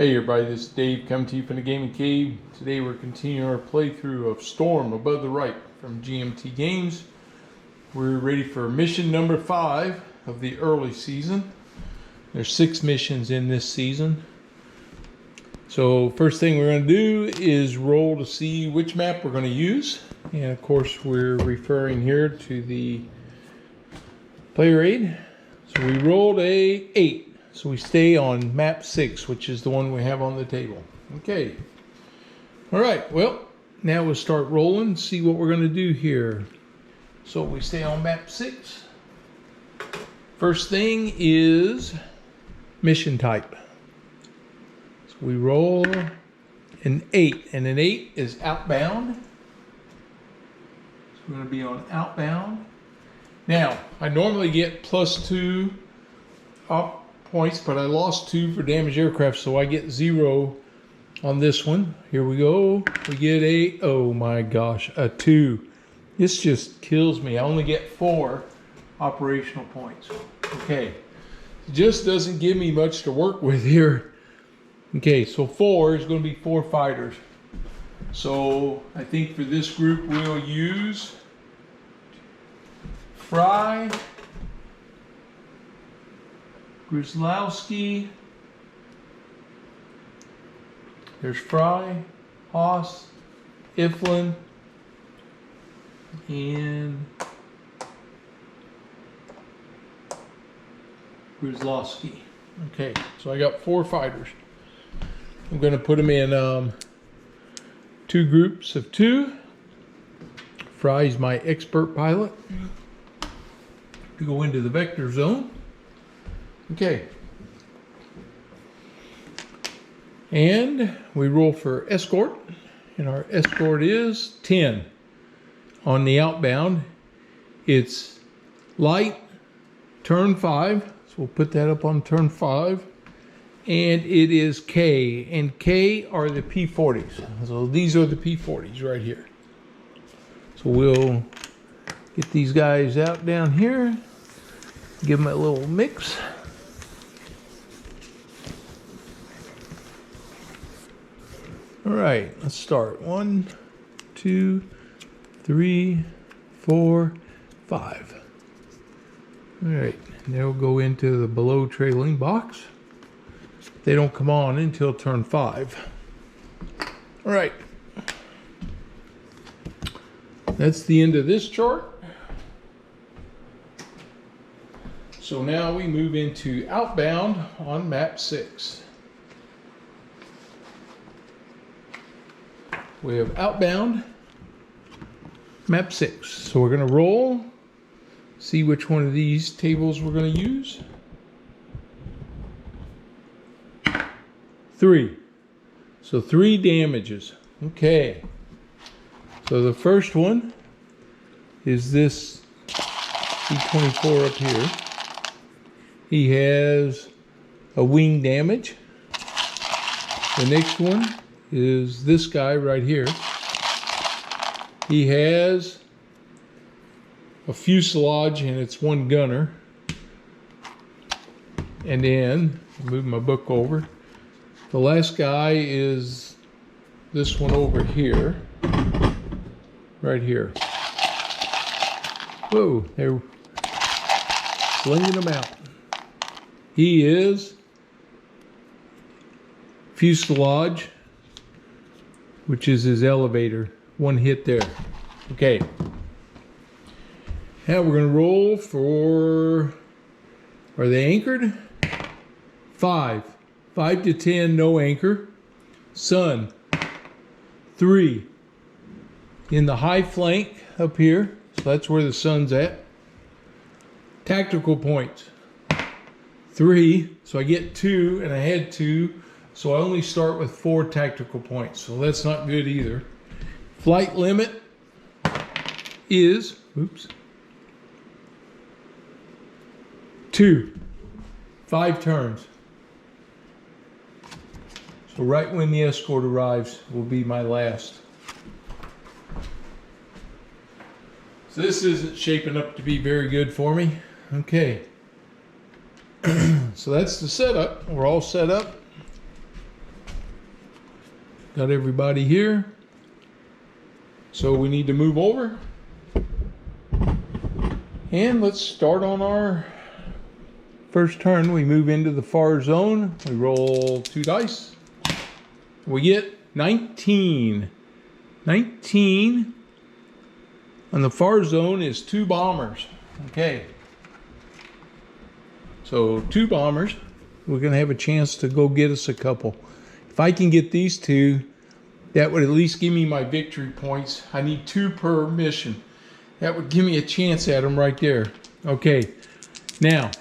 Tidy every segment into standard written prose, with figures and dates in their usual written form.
Hey everybody, this is Dave coming to you from the Gaming Cave. Today we're continuing our playthrough of Storm Above the Reich from GMT Games. We're ready for mission number 5 of the early season. There's 6 missions in this season. So first thing we're going to do is roll to see which map we're going to use. And of course we're referring here to the player aid. So we rolled a 8. So we stay on map 6, which is the one we have on the table. Okay. All right. Well, now we'll start rolling and see what we're going to do here. So we stay on map 6. First thing is mission type. So we roll an 8, and an 8 is outbound. So we're going to be on outbound. Now, I normally get +2 up points, but I lost 2 for damaged aircraft, so I get 0 on this one. Here we go. We get a, oh my gosh, a 2. This just kills me. I only get 4 operational points. Okay, it just doesn't give me much to work with here. Okay, so 4 is going to be 4 fighters. So I think for this group we'll use Fry, Gruzlowski, there's Fry, Haas, Iflin, and Gruzlowski. Okay, so I got 4 fighters. I'm going to put them in 2 groups of 2. Fry's my expert pilot. We go into the vector zone. Okay, and we roll for escort, and our escort is 10. On the outbound, it's light, turn 5, so we'll put that up on turn 5, and it is K, and K are the P40s. So these are the P40s right here. So we'll get these guys out down here, give them a little mix. All right, let's start. 1, 2, 3, 4, 5. All right, now we'll go into the below trailing box. They don't come on until turn 5. All right, that's the end of this chart. So now we move into outbound on map 6. We have outbound, map 6. So we're going to roll, see which one of these tables we're going to use. 3. So 3 damages. Okay. So the first one is this E24 up here. He has a wing damage. The next one is this guy right here. He has a fuselage and it's 1 gunner. And then, move my book over. The last guy is this one over here. Right here. Whoa, they're slinging them out. He is fuselage, which is his elevator. 1 hit there. Okay. Now we're going to roll for, are they anchored? 5. 5 to 10, no anchor. Sun. 3. In the high flank up here. So that's where the sun's at. Tactical points. 3. So I get 2, and I had 2. So I only start with 4 tactical points. So that's not good either. Flight limit is, oops, 2. 5 turns. So right when the escort arrives will be my last. So this isn't shaping up to be very good for me. Okay. So that's the setup. We're all set up. got everybody here. So we need to move over. And let's start on our first turn. We move into the far zone. We roll 2 dice. We get 19. 19 on the far zone is 2 bombers. Okay. So 2 bombers. We're going to have a chance to go get us a couple. If I can get these 2, that would at least give me my victory points. I need 2 per mission. That would give me a chance at them right there. Okay. Now,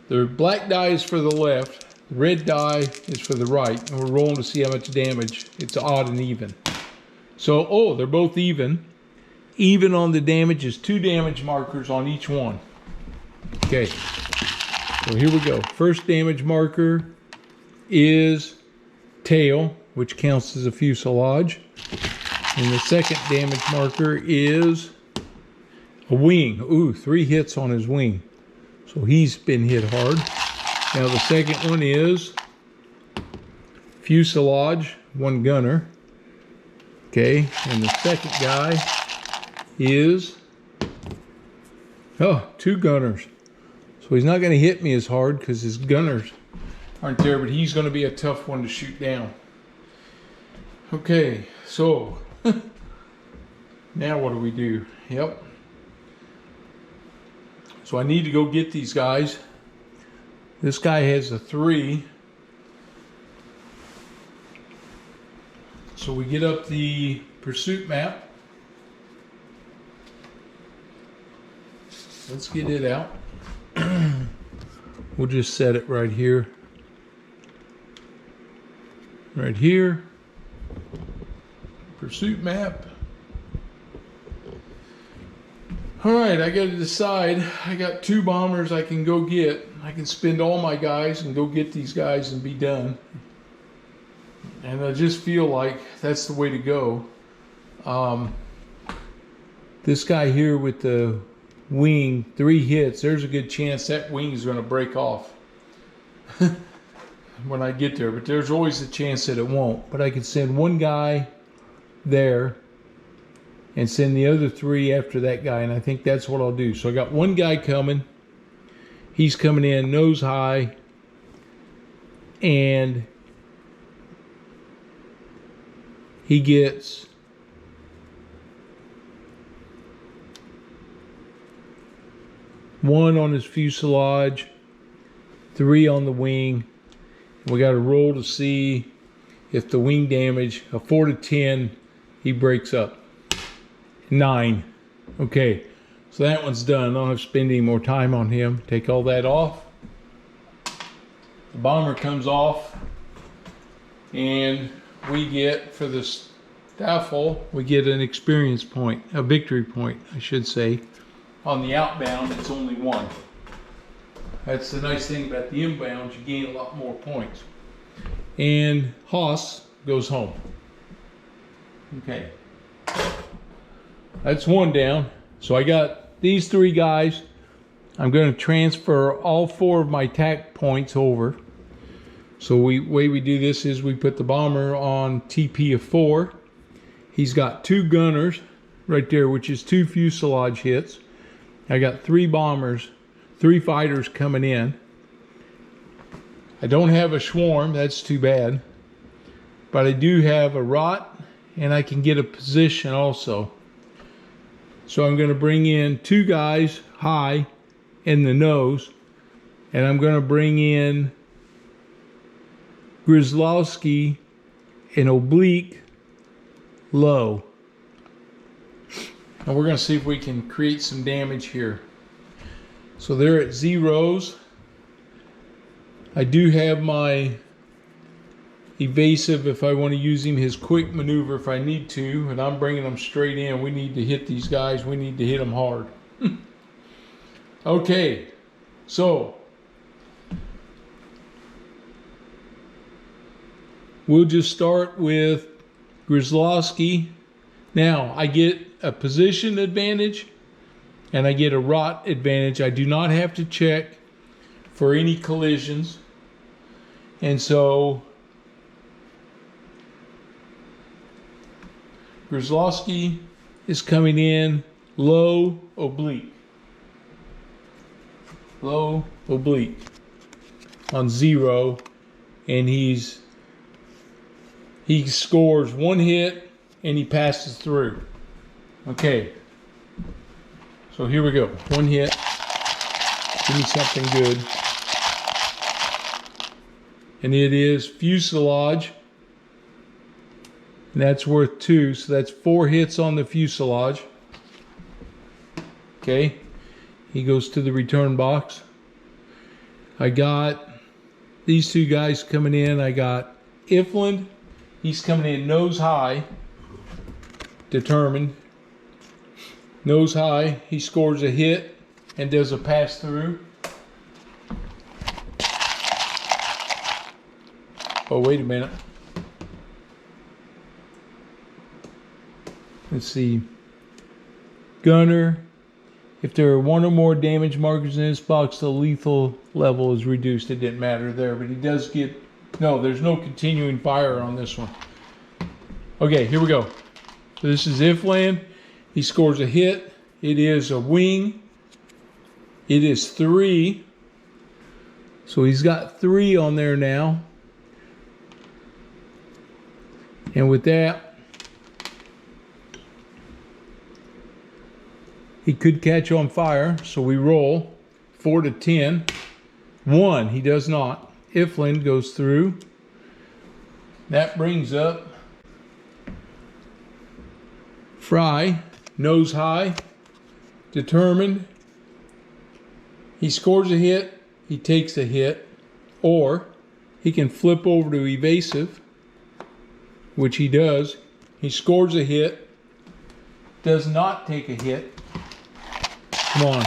the black die is for the left. The red die is for the right. And we're rolling to see how much damage. It's odd and even. So, oh, they're both even. Even on the damage is 2 damage markers on each one. Okay. So here we go. First damage marker is tail, which counts as a fuselage. And the second damage marker is a wing. Ooh, 3 hits on his wing. So he's been hit hard. Now the second one is fuselage, 1 gunner. Okay, and the second guy is 2 gunners. So he's not going to hit me as hard because his gunners aren't there, but he's going to be a tough one to shoot down. Okay, so now what do we do? Yep. So I need to go get these guys. This guy has a 3. So we get up the pursuit map. Let's get it out. We'll just set it right here. Right here. Pursuit map. Alright, I got to decide. I got 2 bombers I can go get. I can spend all my guys and go get these guys and be done. And I just feel like that's the way to go. This guy here with the wing, 3 hits, there's a good chance that wing is going to break off when I get there. But there's always a chance that it won't. But I could send 1 guy there and send the other 3 after that guy. And I think that's what I'll do. So I got 1 guy coming. He's coming in nose high. And he gets 1 on his fuselage, 3 on the wing. We got to roll to see if the wing damage, a 4 to 10, he breaks up. 9. Okay, so that one's done. I don't have to spend any more time on him. Take all that off. The bomber comes off, and we get, for the Staffel, we get an experience point, a victory point, I should say. On the outbound, it's only 1. That's the nice thing about the inbound, you gain a lot more points. And Haas goes home. Okay. That's 1 down. So I got these 3 guys. I'm going to transfer all 4 of my TAC points over. So way we do this is we put the bomber on TP of 4. He's got 2 gunners right there, which is 2 fuselage hits. I got 3 bombers, 3 fighters coming in. I don't have a swarm, that's too bad. But I do have a rot, and I can get a position also. So I'm going to bring in 2 guys high in the nose, and I'm going to bring in Grislowski and oblique low. And we're going to see if we can create some damage here. So they're at 0s. I do have my evasive if I want to use him, his quick maneuver if I need to, and I'm bringing them straight in. We need to hit these guys. We need to hit them hard. Okay, so we'll just start with Grislowski. Now I get a position advantage and I get a rot advantage. I do not have to check for any collisions, and so Grzelowski is coming in low oblique. Low oblique on 0, and he scores 1 hit and he passes through. Okay, so here we go. 1 hit. Give me something good. And it is fuselage. And that's worth 2, so that's 4 hits on the fuselage. Okay, he goes to the return box. I got these 2 guys coming in. I got Ifland. He's coming in nose high. Determined. Nose high. He scores a hit and does a pass through. Oh, wait a minute. Let's see. Gunner. If there are 1 or more damage markers in this box, the lethal level is reduced. It didn't matter there, but he does get... No, there's no continuing fire on this one. Okay, here we go. So this is Ifland. He scores a hit. It is a wing. It is 3. So he's got 3 on there now. And with that, he could catch on fire, so we roll 4 to 10. 1, he does not. Ifland goes through. That brings up Fry, nose high, determined. He scores a hit, he takes a hit, or he can flip over to evasive, which he does. He scores a hit, does not take a hit. Come on,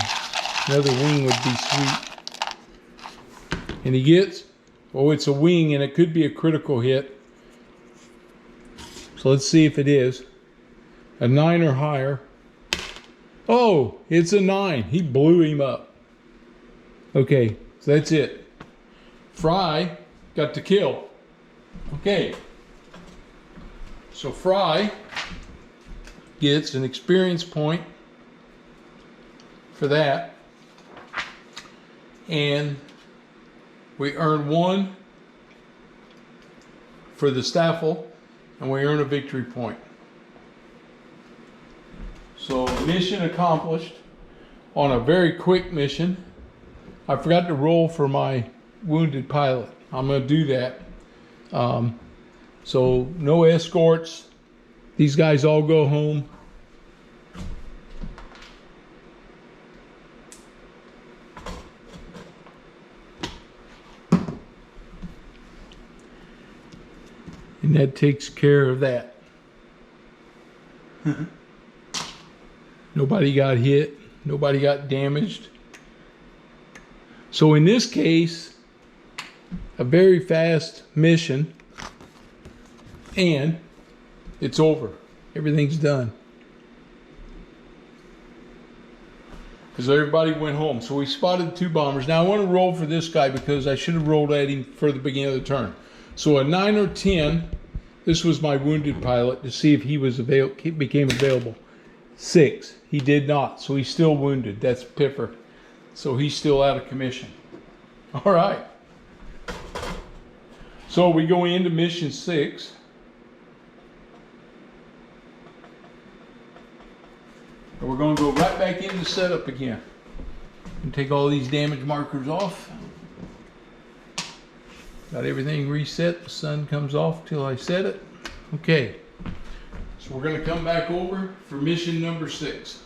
another wing would be sweet. And he gets, oh, it's a wing and it could be a critical hit. So let's see if it is. A 9 or higher. Oh, it's a 9. He blew him up. Okay, so that's it. Fry got the kill. Okay. So Fry gets an experience point for that, and we earn 1 for the Staffel, and we earn a victory point. So mission accomplished on a very quick mission. I forgot to roll for my wounded pilot. I'm going to do that. So no escorts. These guys all go home. And that takes care of that. Nobody got hit. Nobody got damaged. So in this case, a very fast mission, and it's over. Everything's done. Because everybody went home. So we spotted 2 bombers. Now I want to roll for this guy because I should have rolled at him for the beginning of the turn. So a 9 or 10, this was my wounded pilot to see if he was became available. 6, he did not, so he's still wounded. That's Piffer. So he's still out of commission. All right. So we go into mission 6. And we're going to go right back into setup again. And take all these damage markers off. Got everything reset. The sun comes off till I set it. Okay. So we're going to come back over for mission number 6.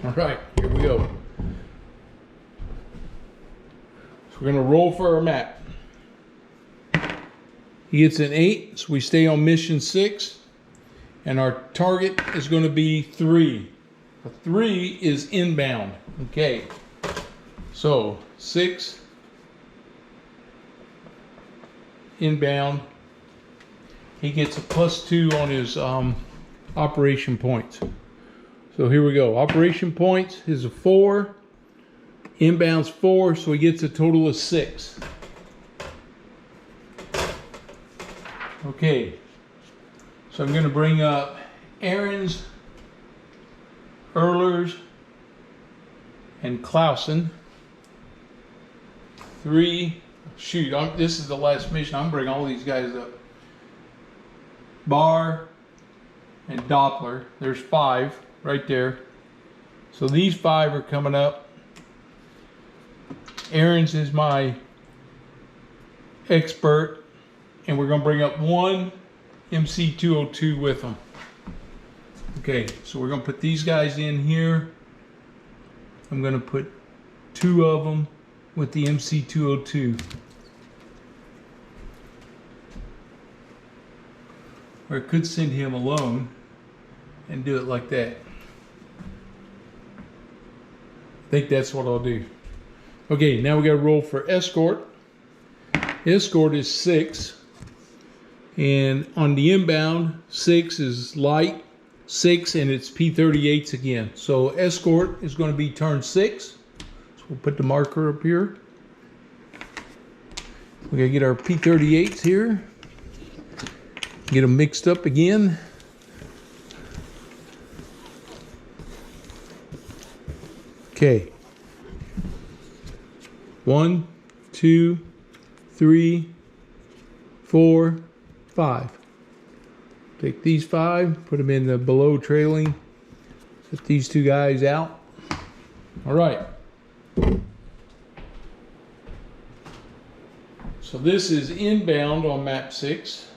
All right, here we go. So we're going to roll for our map. He gets an 8, so we stay on mission 6. And our target is going to be 3. A 3 is inbound. Okay. So 6 inbound. He gets a +2 on his operation points. So here we go. Operation points is a 4. Inbound's 4, so he gets a total of 6. Okay. So I'm going to bring up Aaron's, Erler's, and Clausen. This is the last mission. I'm bringing all these guys up. Barr and Doppler. There's 5 right there. So these 5 are coming up. Aaron's is my expert, and we're going to bring up 1 MC202 with them. Okay, so we're going to put these guys in here. I'm going to put 2 of them with the MC202. Or I could send him alone and do it like that. I think that's what I'll do. Okay, now we got to roll for escort. Escort is 6. And on the inbound, 6 is light, 6, and it's P38s again. So escort is going to be turn 6. So we'll put the marker up here. We're going to get our P38s here. Get them mixed up again. Okay. 1, 2, 3, 4, 5. Take these 5, put them in the below trailing. Set these 2 guys out. All right. So this is inbound on map 6.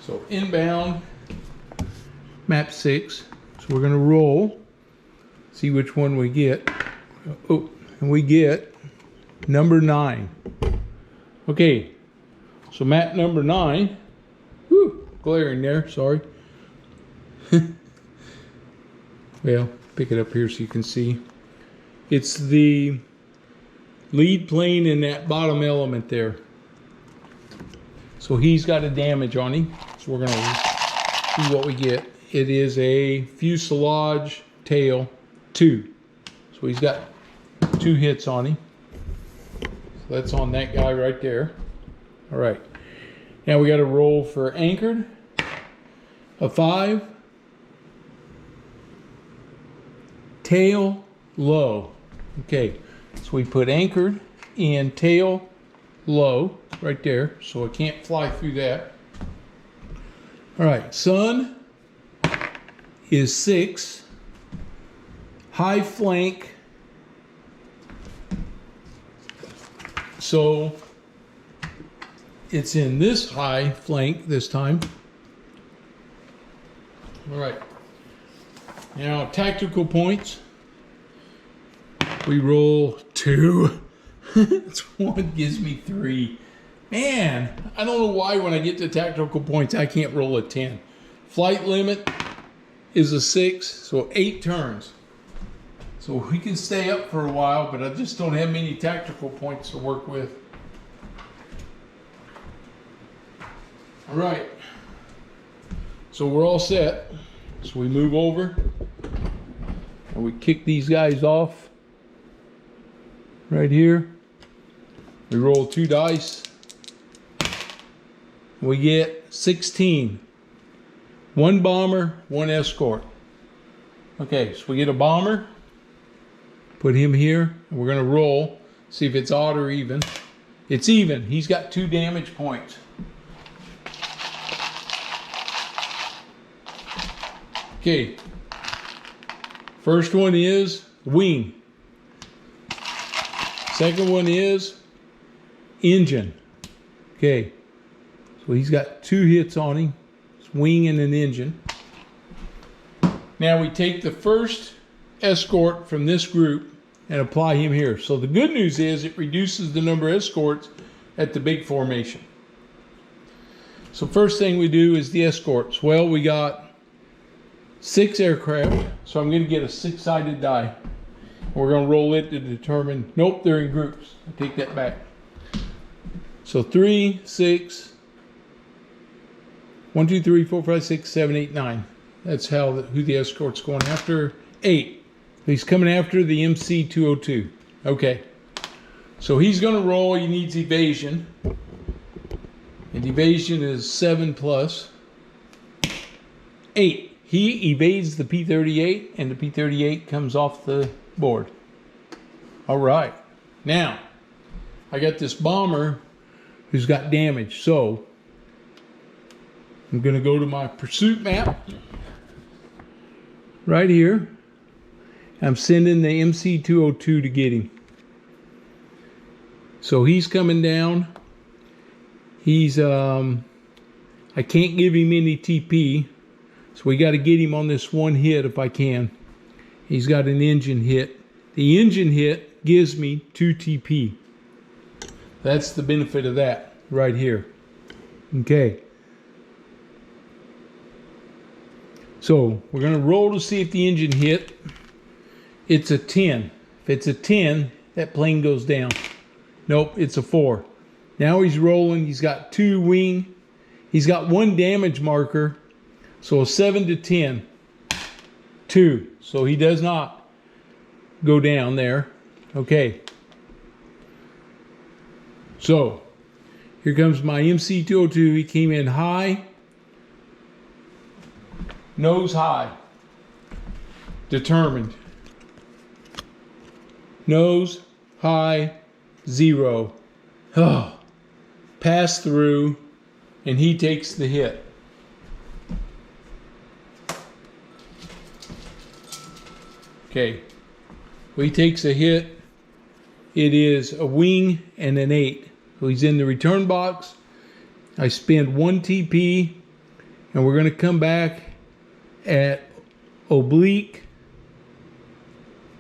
So inbound, map 6. So we're going to roll, see which one we get. Oh, and we get number 9. Okay, so map number 9. Whew, glaring there, sorry. Well, pick it up here so you can see. It's the lead plane in that bottom element there. So he's got a damage on him. So we're going to see what we get. It is a fuselage tail 2. So he's got 2 hits on him. So that's on that guy right there. All right. Now we got to roll for anchored. A 5. Tail low. Okay. So we put anchored and tail low right there. So it can't fly through that. All right. Sun is 6. High flank. So it's in this high flank this time. All right. Now tactical points. We roll 2. This one gives me 3. Man, I don't know why when I get to tactical points I can't roll a 10. Flight limit is a 6, so 8 turns. So we can stay up for a while, but I just don't have many tactical points to work with. All right. So we're all set. So we move over and we kick these guys off right here. We roll 2 dice. We get 16. 1 bomber, 1 escort. Okay, so we get a bomber. Put him here. And we're going to roll. See if it's odd or even. It's even. He's got 2 damage points. Okay. First one is wing. Second one is engine. Okay. So he's got 2 hits on him. It's wing and an engine. Now we take the first escort from this group and apply him here. So the good news is it reduces the number of escorts at the big formation. So first thing we do is the escorts. Well, we got 6 aircraft, so I'm going to get a 6-sided die. We're going to roll it to determine, nope, they're in groups. I take that back. So 3, 6, 1, 2, 3, 4, 5, 6, 7, 8, 9. That's who the escort's going after. 8. He's coming after the MC202. Okay. So he's going to roll. He needs evasion. And evasion is 7 plus 8. He evades the P-38, and the P-38 comes off the board. All right. Now, I got this bomber who's got damage. So I'm going to go to my pursuit map right here. I'm sending the MC-202 to get him. So he's coming down. He's, I can't give him any TP. So we got to get him on this one hit if I can. He's got an engine hit. The engine hit gives me 2 TP. That's the benefit of that right here. Okay. So we're going to roll to see if the engine hit. It's a 10. If it's a 10, that plane goes down. Nope, it's a 4. Now he's rolling. He's got 2 wing. He's got 1 damage marker. So a 7 to 10. 2. So he does not go down there. Okay. So here comes my MC-202. He came in high. Nose high. Determined. Nose high. 0. Oh. Pass through. And he takes the hit. Okay. Well, he takes a hit. It is a wing and an 8. So he's in the return box. I spend 1 TP. And we're going to come back at oblique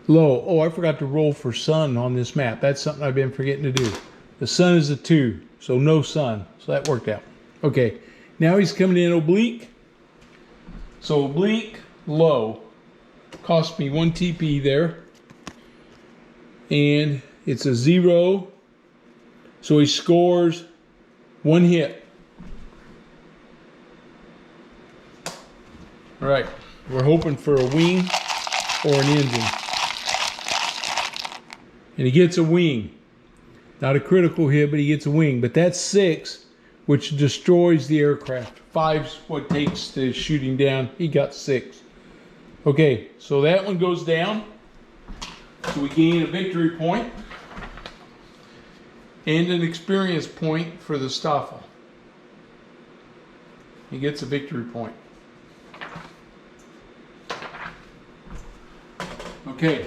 low. Oh, I forgot to roll for sun on this map. That's something I've been forgetting to do. The sun is a 2. So no sun. So that worked out. Okay. Now he's coming in oblique. So oblique low. Cost me 1 TP there. And it's a 0. So he scores 1 hit. All right. We're hoping for a wing or an engine. And he gets a wing. Not a critical hit, but he gets a wing. But that's 6, which destroys the aircraft. 5's what takes to shoot him down. He got 6. Okay, so that one goes down. So we gain a victory point and an experience point for the Stoffel. He gets a victory point. Okay,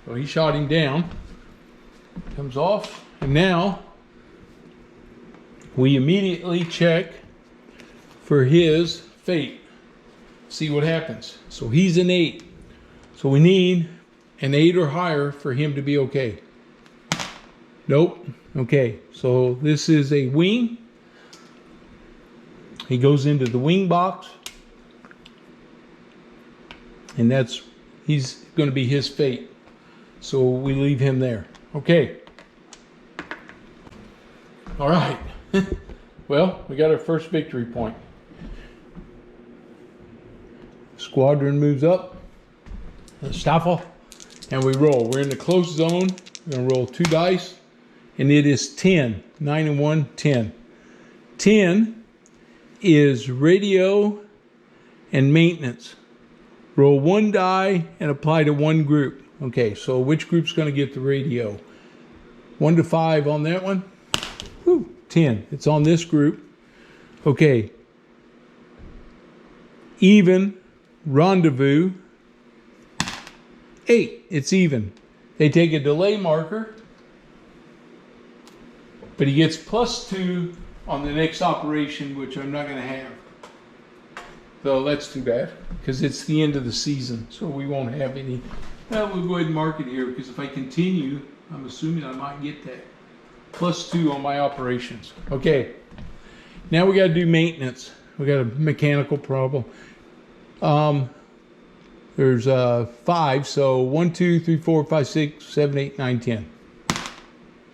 so he shot him down. Comes off, and now we immediately check for his fate. See what happens. So he's an 8. So we need an 8 or higher for him to be okay. Nope. Okay. So this is a wing. He goes into the wing box. And he's going to be his fate. So we leave him there. Okay. All right. Well, we got our first victory point. Squadron moves up, Stoffel, and we roll. We're in the close zone. We're going to roll 2 dice, and it is 10. 9 and 1, 10. 10 is radio and maintenance. Roll 1 die and apply to 1 group. Okay, so which group's going to get the radio? 1 to 5 on that one. Whew, 10. It's on this group. Okay. Even. Rendezvous. 8. It's even. They take a delay marker, but he gets +2 on the next operation, which I'm not going to have. Though that's too bad, because it's the end of the season, so we won't have any. Well, we'll go ahead and mark it here, because if I continue, I'm assuming I might get that. +2 on my operations. Okay. Now we got to do maintenance. We got a mechanical problem. There's 5, so 1, 2, 3, 4, 5, 6, 7, 8, 9, 10.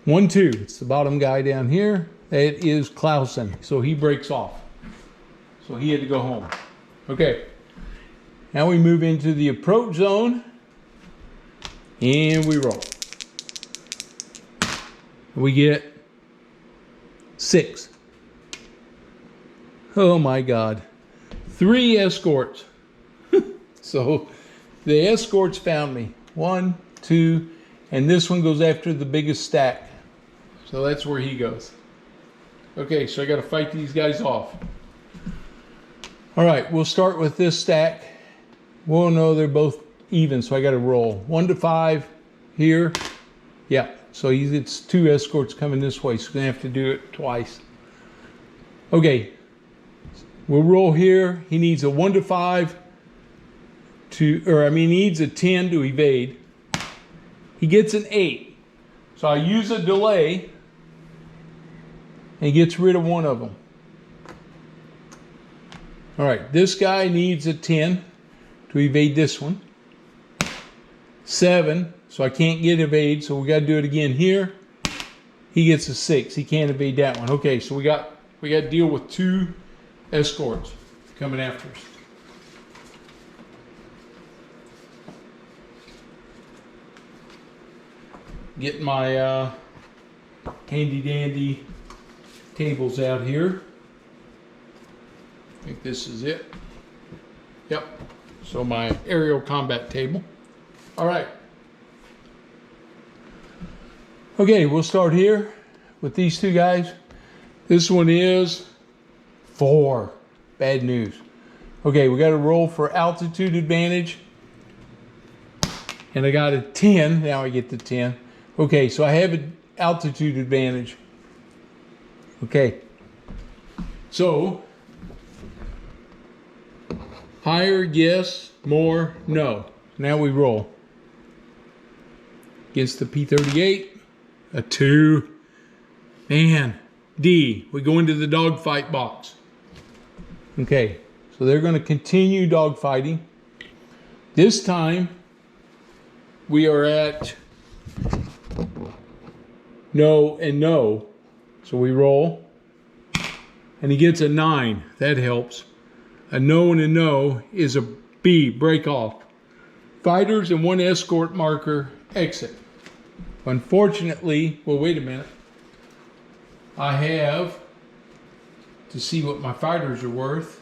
1, 2. It's the bottom guy down here. It is Clausen, so he breaks off. So he had to go home. Okay. Now we move into the approach zone, and we roll. We get 6. Oh my God. 3 escorts. So the escorts found me. 1, 2, and this one goes after the biggest stack. So that's where he goes. Okay, so I got to fight these guys off. All right, we'll start with this stack. We'll know they're both even, so I got to roll. 1 to 5 here. Yeah, so it's 2 escorts coming this way, so we're going to have to do it twice. Okay, we'll roll here. He needs a 1 to 5 to, he needs a 10 to evade. He gets an 8. So I use a delay and he gets rid of one of them. All right, this guy needs a 10 to evade this one. 7, so I can't get evade, so we got to do it again here. He gets a 6. He can't evade that one. Okay, so we got to deal with 2 escorts coming after us. Get my handy dandy tables out here. I think this is it. Yep. So my aerial combat table. All right. Okay, we'll start here with these 2 guys. This one is 4. Bad news. Okay, we got to roll for altitude advantage. And I got a 10. Now I get the 10. Okay, so I have an altitude advantage. Okay. So, higher, yes, more, no. Now we roll. Against the P-38, a 2. Man, D, we go into the dogfight box. Okay, so they're going to continue dogfighting. This time, we are at no and no. So we roll. And he gets a 9. That helps. A no and a no is a B, break off. Fighters and 1 escort marker, exit. Unfortunately, well, wait a minute. I have to see what my fighters are worth.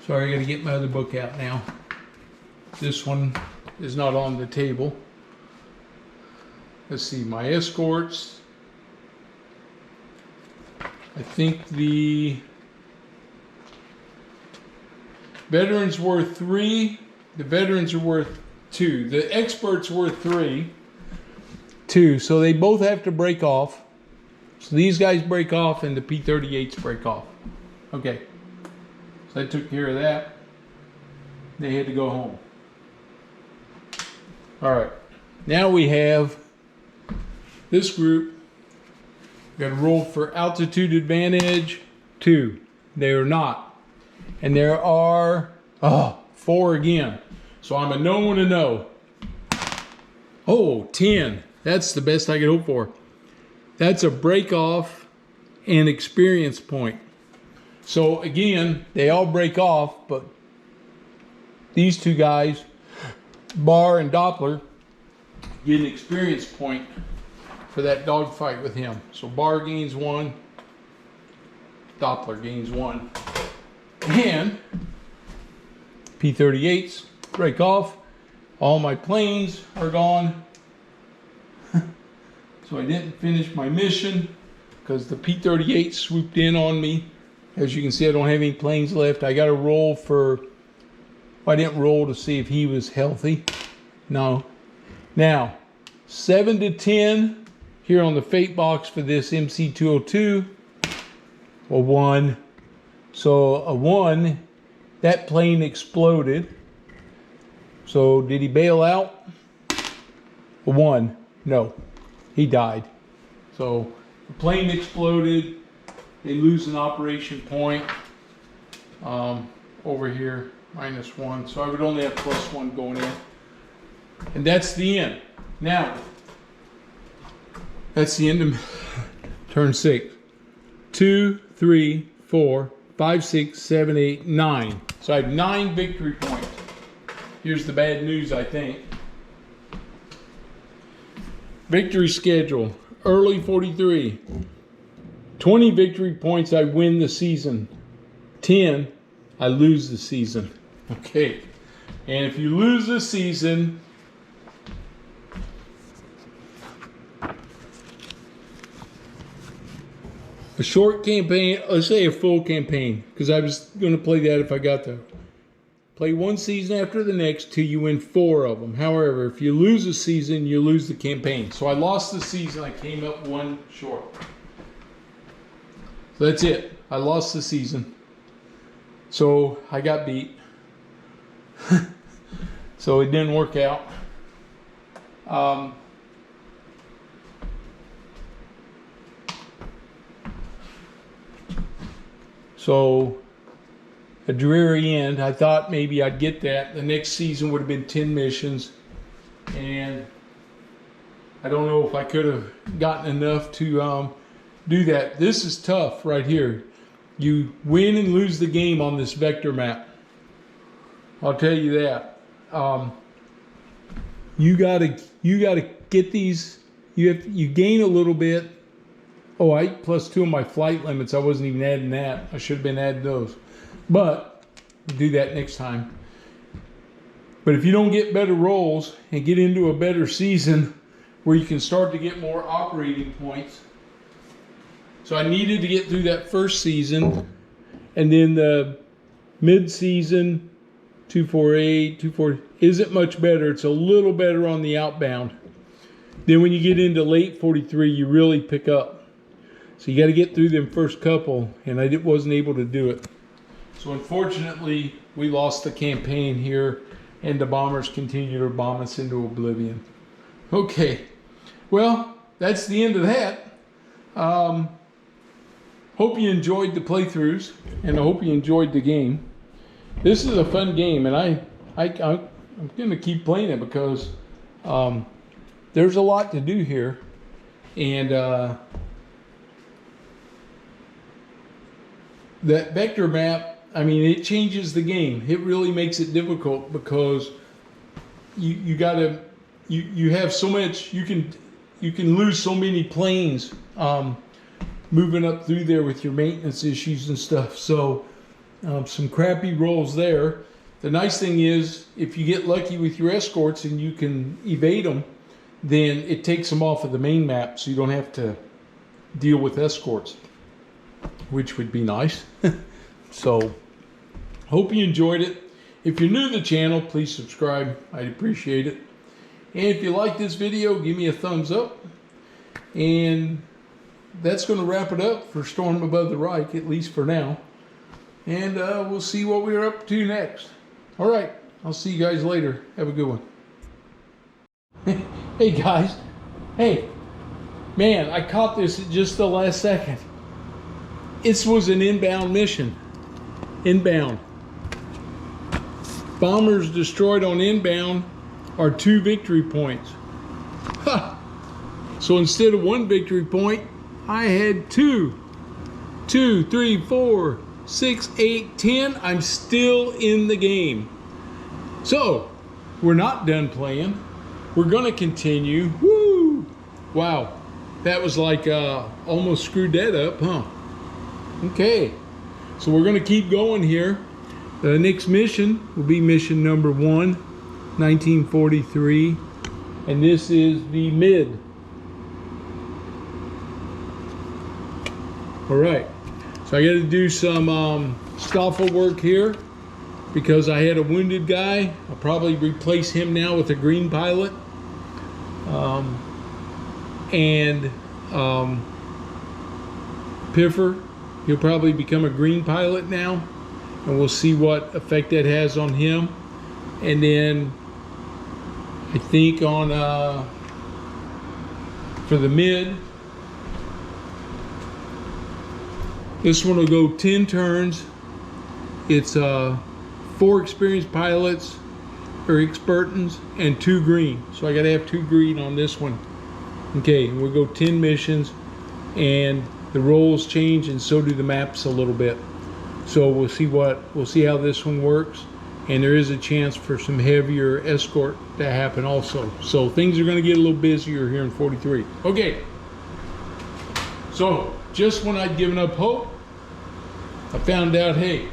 Sorry, I got to get my other book out now. This one is not on the table. Let's see, my escorts. I think the veterans worth 3. The veterans are worth 2. The experts worth 3. 2. So they both have to break off. So these guys break off and the P-38s break off. Okay. So I took care of that. They had to go home. All right. Now we have this group. Got to roll for altitude advantage 2. They are not. And there are 4 again. So I'm a no and a no. Oh, 10. That's the best I could hope for. That's a break off and experience point. So again, they all break off, but these 2 guys, Barr and Doppler, get an experience point for that dogfight with him. So Barr gains 1, Doppler gains 1. And P-38s break off. All my planes are gone. So I didn't finish my mission because the P-38 swooped in on me. As you can see, I don't have any planes left. I got to roll for, I didn't roll to see if he was healthy. No. Now, 7 to 10 here on the fate box for this MC-202. A 1. So a 1, that plane exploded. So did he bail out? A 1. No. He died. So the plane exploded. They lose an operation point over here, -1. So I would only have +1 going in. And that's the end. Now, that's the end of turn 6. 2, 3, 4, 5, 6, 7, 8, 9. So I have 9 victory points. Here's the bad news, I think. Victory schedule. early 43. 20 victory points, I win the season. 10, I lose the season. Okay. And if you lose the season, a short campaign, let's say a full campaign, because I was going to play that if I got to. Play one season after the next till you win 4 of them. However, if you lose a season, you lose the campaign. So I lost the season. I came up 1 short. So that's it. I lost the season. So I got beat. So it didn't work out. So a dreary end. I thought maybe I'd get that. The next season would have been 10 missions. And I don't know if I could have gotten enough to do that. This is tough right here. You win and lose the game on this vector map. I'll tell you that. You gotta get these. You gain a little bit. Oh, I plus 2 of my flight limits. I wasn't even adding that. I should have been adding those. But do that next time. But if you don't get better rolls and get into a better season where you can start to get more operating points. So I needed to get through that first season, and then the mid-season 248, 240 isn't much better. It's a little better on the outbound. Then when you get into late 43, you really pick up. So you got to get through them first couple, and I wasn't able to do it. So unfortunately, we lost the campaign here, and the bombers continue to bomb us into oblivion. Okay, well, that's the end of that. Hope you enjoyed the playthroughs, and I hope you enjoyed the game. This is a fun game, and I'm going to keep playing it because there's a lot to do here, and that vector map, I mean, it changes the game. It really makes it difficult because you have so much. You can lose so many planes moving up through there with your maintenance issues and stuff. So some crappy rolls there. The nice thing is, if you get lucky with your escorts and you can evade them, then it takes them off of the main map, so you don't have to deal with escorts, which would be nice. So hope you enjoyed it. If you're new to the channel, please subscribe. I'd appreciate it. And if you like this video, give me a thumbs up. And that's going to wrap it up for Storm Above the Reich, at least for now. And we'll see what we're up to next. All right, I'll see you guys later. Have a good one. Hey guys. Hey, man, I caught this at just the last second. This was an inbound mission. Inbound. Bombers destroyed on inbound are 2 victory points. Ha! So instead of 1 victory point, I had 2. 2, 3, 4, 6, 8, 10. I'm still in the game. So, we're not done playing. We're going to continue. Woo! Wow. That was like almost screwed that up, huh? Okay. So we're going to keep going here. The next mission will be mission number 1, 1943. And this is the mid. All right. So I got to do some stoffel work here because I had a wounded guy. I'll probably replace him now with a green pilot. Piffer, he'll probably become a green pilot now, and we'll see what effect that has on him. And then I think on for the mid, this one will go 10 turns. It's 4 experienced pilots or expertins and 2 green. So I gotta have 2 green on this one. Okay, we'll go 10 missions, and the roles change, and so do the maps a little bit. So we'll see how this one works, and there is a chance for some heavier escort to happen also. So things are going to get a little busier here in 43. Okay, So just when I'd given up hope, I found out, hey,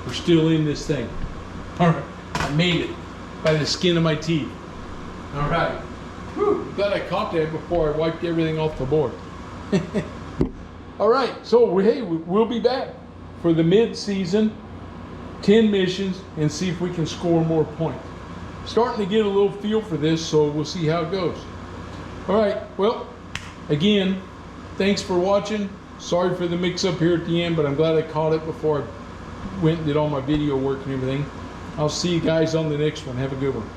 we're still in this thing. All right, I made it by the skin of my teeth. All right. Whew, glad I caught that before I wiped everything off the board. All right, so hey, we'll be back for the mid-season 10 missions and see if we can score more points. Starting to get a little feel for this, so we'll see how it goes. All right, well, again, thanks for watching. Sorry for the mix-up here at the end, but I'm glad I caught it before I went and did all my video work and everything. I'll see you guys on the next one. Have a good one.